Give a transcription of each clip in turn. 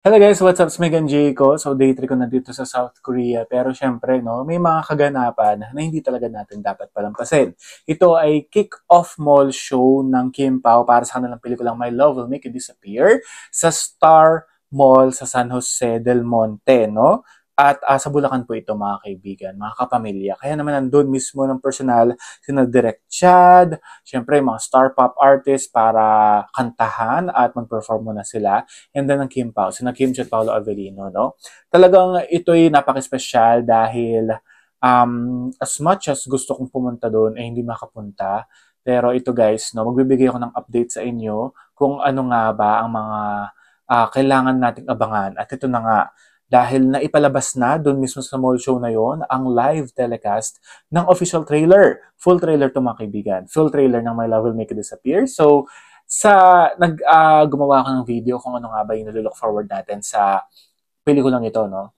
Hello guys, what's up? It's Megan J ko. So day 3 ko na dito sa South Korea. Pero syempre, no, may mga kaganapan na hindi talaga natin dapat palampasin. Ito ay kick-off mall show ng Kim Pao para sa kanilang pelikulang My Love Will Make You Disappear sa Star Mall sa San Jose del Monte, no? At sa Bulacan po ito mga kaibigan, mga kapamilya. Kaya naman nandun mismo ng personal sina Direk Chad, syempre mga star pop artist para kantahan at mag-perform muna sila. And then ang Kim Pao, sina Kim Chiat Paolo Avellino, no? Talagang ito'y napaka-special dahil as much as gusto kong pumunta doon, eh hindi makapunta. Pero ito guys, no, magbibigay ako ng update sa inyo kung ano nga ba ang mga kailangan nating abangan. At ito na nga, dahil naipalabas na doon mismo sa mall show na yon ang live telecast ng official trailer. Full trailer to mga kaibigan. Full trailer ng My Love Will Make You Disappear. So, gumawa ako ng video kung ano nga ba yung nililook forward natin sa pelikulang ito, no?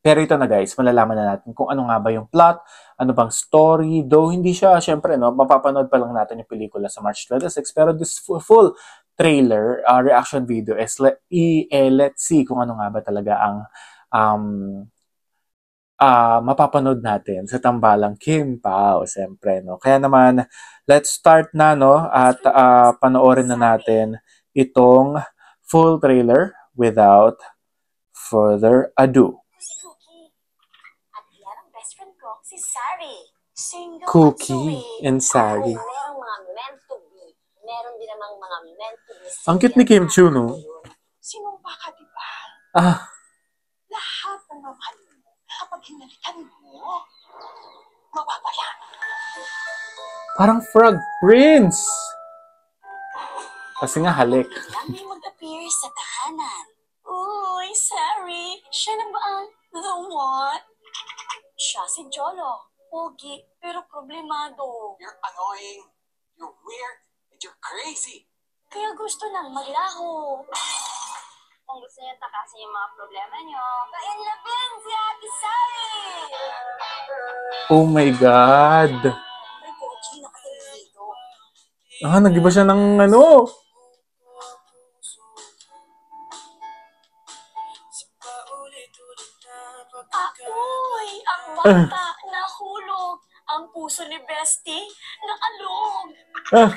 Pero ito na guys, malalaman na natin kung ano nga ba yung plot, ano bang story, though hindi siya, syempre, no, mapapanood pa lang natin yung pelikula sa March 26, pero this full trailer, reaction video is, let's see kung ano nga ba talaga ang um, mapapanood natin sa tambalang Kim Pao, siyempre, no? Kaya naman, let's start na, no? At panoorin na natin itong full trailer without further ado. Si Cookie. At yan ang best friend ko, si Sari. Single Cookie and Sari. Merong mga meant to be. Meron din namang mga meant to be. Ang cute ni Kim Chiu, no? Sinumpa ka, di ba? Ah, Lahat ng mamahal mo, kapag hinalikan mo, mawawala. parang Frog Prince. Kasi nga halik. Biglang may mag-appear sa tahanan. Uy, Sari, siya na ba ang the one? Siya si Jolo. Pogi, pero problemado. You're annoying, you're weird, and you're crazy. Kaya gusto nang maglaho. Kung gusto niyo takasin yung mga problema niyo, Painlapin si Ate Sari! Oh my God. Ay, Pogi, nakakilito. Nag-iba siya ng ano. Uy, ang bata nahulog. Ang puso ni Bestie naalog. Ah,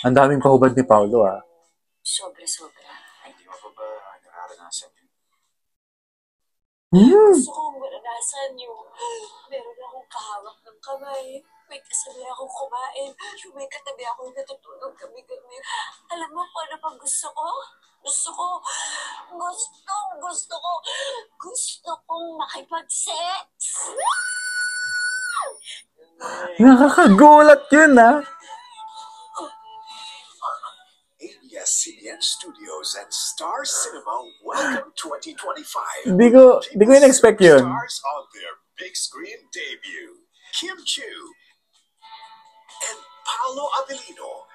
ang daming pahubad ni Paolo, ah. Sobra-sobra. Hindi mo pa ba nararanasan yun? Gusto kong maranasan yung meron akong kahawak ng kamay. May kasabay akong kumain. Yung may katabi akong natutulog gabi-gabi. Alam mo kung ano pang gusto ko? Gusto kong makipag-sex. Nakakagulat yun, ah. ABS-CBN Studios and Star Cinema welcome 2025. Hindi ko in-expect yun. Stars on their big screen debut. Kim Chiu and Paolo Avellino.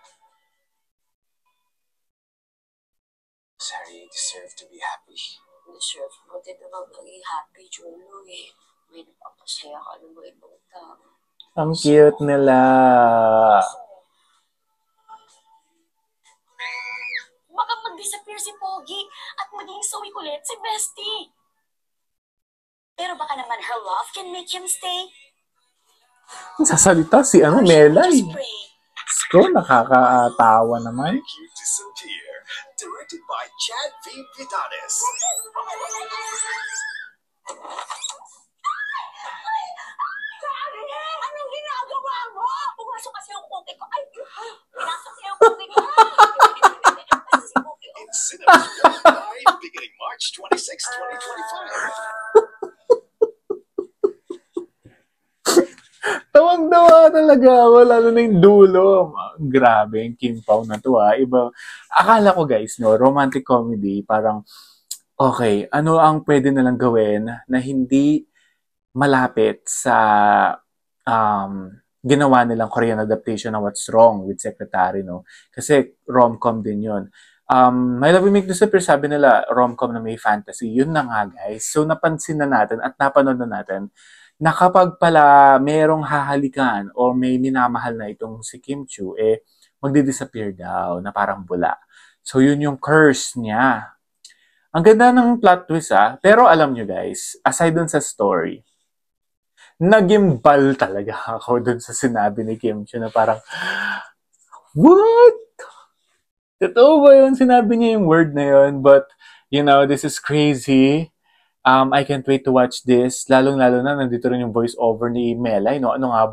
Sari, you deserve to be happy. Deserve mo din naman maging happy, Jolo eh. May napapasaya ka ng mga ibang tao. Ang cute nila. Baka mag-disappear si Pogi at maging sawi ulit si Bestie. Pero baka naman her love can make him stay. Sasalita si Melay. Just pray. Sko, nakakatawa naman. Make You Disappear. Directed by Chad V. Vitanes. Anong ginagawa mo? Pumasok kasi yung Pogi ko. Ay, pinasok niya yung Pogi ko. Kasi si Pogi, In cinemas worldwide beginning March 26, 2025. Tawang-tawa talaga ako, lalo na yung dulo. Grabe, yung Kim Pao na to, ah. Iba. Akala ko guys, no, romantic comedy, parang, okay, ano ang pwede nalang gawin na hindi malapit sa ginawa nilang Korean adaptation ng What's Wrong with Secretary, no? Kasi rom-com din yun. My Love Will Make You Disappear, sabi nila, rom-com na may fantasy. Yun na nga, guys. So, napansin na natin at napanood na natin na kapag pala merong hahalikan o may minamahal na itong si Kim Chiu, magdi-disappear daw na parang bula. So, yun yung curse niya. Ang ganda ng plot twist pero alam nyo guys, aside dun sa story, nagimbal talaga ako dun sa sinabi ni Kim Chiu na parang, what? Totoo ba yun? Sinabi niya yung word na yun, but, this is crazy. I can't wait to watch this. Lalong-lalo na, nandito rin yung voice over ni Melay, no? Ano nga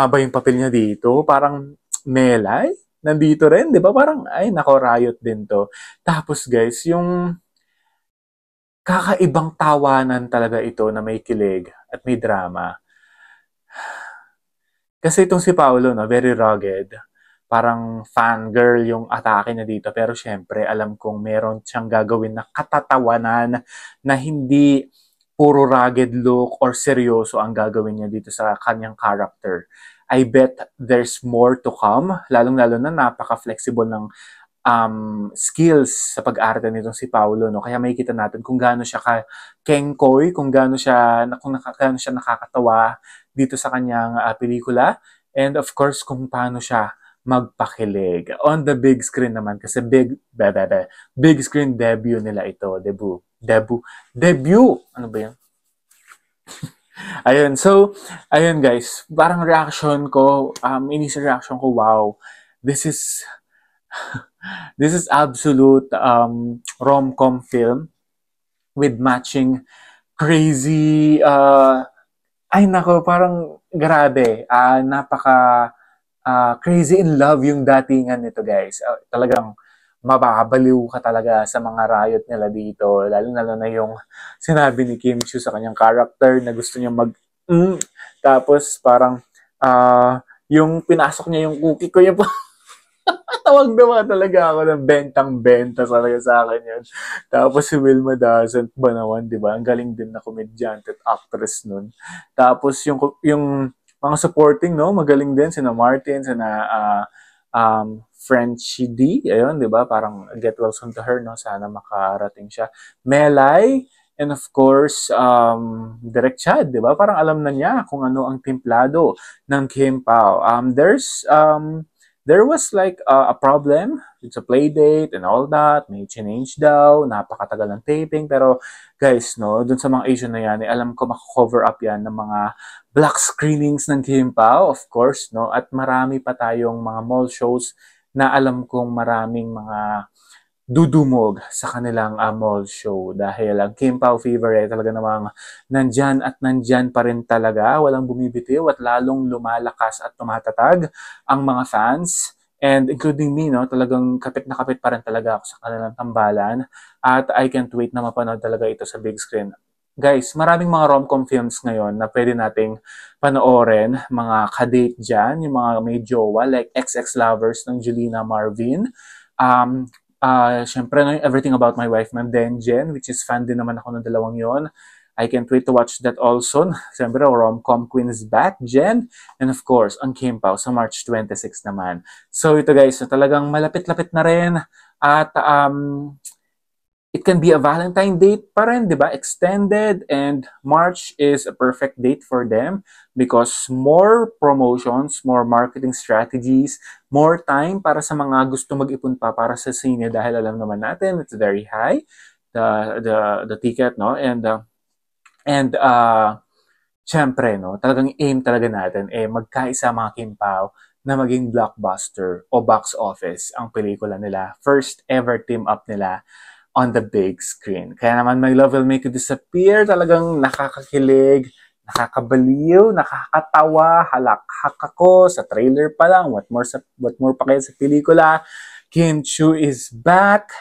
ba yung papel niya dito? Parang, Melay? Nandito rin, di ba? Parang, ay, nako, Riot din to. Tapos, guys, yung kakaibang tawanan talaga ito na may kilig at may drama. Kasi itong si Paolo, no, very rugged. Parang fangirl yung atake niya dito. Pero syempre, alam kong meron siyang gagawin na katatawanan na hindi puro rugged look or seryoso ang gagawin niya dito sa kanyang character. I bet there's more to come. Lalong-lalo na napaka-flexible ng skills sa pag-arte nitong si Paolo, no? Kaya makikita natin kung gaano siya kengkoy, kung gaano siya nakakatawa dito sa kanyang pelikula. And of course, kung paano siya magpakilig. On the big screen naman, kasi big screen debut nila ito. Debut! Ano ba yan? Ayun guys, parang reaction ko, initial reaction ko, wow, this is absolute rom-com film with matching crazy, ay nako, parang grabe, napaka crazy in love yung datingan nito guys. Talagang mababaliw ka talaga sa mga riot nila dito. Lalo na yung sinabi ni Kim Chiu sa kanyang character na gusto niya tapos parang yung pinasok niya yung cookie ko yung tawag naman talaga ako ng bentang-benta talaga sa akin yun. Tapos si Wilma Dazant ba naman, di ba? Ang galing din na komedyante at actress nun. Tapos yung mga supporting, no? Magaling din. Sina Martin, sina Frenchie D. Ayun, di ba? Parang get well soon to her, no? Sana makarating siya. Melay, and of course, Direk Chad, di ba? Parang alam na niya kung ano ang timplado ng Kim Pao. There was like a problem. It's a play date and all that. May change daw. Napakatagal ng taping. Pero guys, no, dun sa mga Asian na yan, alam ko mako-cover up yan ng mga black screenings ng Kim Pao, of course, no? At marami pa tayong mga mall shows na alam kong maraming mga dudumog sa kanilang mall show dahil ang Kim Pao fever talaga namang nandyan at nandyan pa rin talaga, walang bumibitiw at lalong lumalakas at tumatatag ang mga fans and including me, no, talagang kapit na kapit pa rin talaga ako sa kanilang tambalan at I can't wait na mapanood talaga ito sa big screen. Guys, maraming mga rom-com films ngayon na pwede nating panoorin, mga kadate dyan, yung mga may jowa like XX Lovers ng Julina Marvin, syempre, no, Everything About My Wife ng Denjen, which is fan din naman ako ng dalawang yon. I can't wait to watch that also. Syempre, Rom-Com Queen is back, Jen. And of course, ang Kim Pao sa March 26 naman. So ito guys, talagang malapit-lapit na rin. At it can be a Valentine date pa rin, di ba? Extended, and March is a perfect date for them because more promotions, more marketing strategies, more time para sa mga gusto mag-ipon pa para sa sine dahil alam naman natin it's very high the ticket, no? And syempre, no, talagang aim talaga natin magkaisa mga Kim Pao na maging blockbuster o box office ang pelikula nila. First ever team up nila on the big screen. Kaya naman My Love Will Make You Disappear, talagang nakakakilig, nakakabaliw, nakakatawa, halakhak ako sa trailer pa lang. What more pa kaya sa pelikula? Kim Chiu is back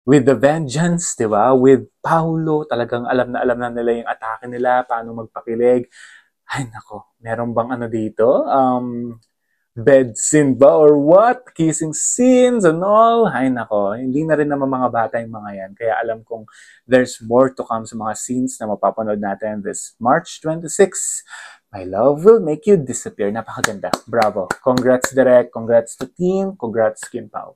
with the vengeance, di ba? With Paolo, talagang alam na nila yung atake nila, paano magpakilig. Ay nako, meron bang ano dito? Bed scene ba or what? Kissing scenes and all? Ay nako, hindi na rin naman mga bata yung mga yan. Kaya alam kong there's more to come sa mga scenes na mapapanood natin this March 26. My Love Will Make You Disappear. Napakaganda. Bravo. Congrats Direk. Congrats to team. Congrats Kim Pao.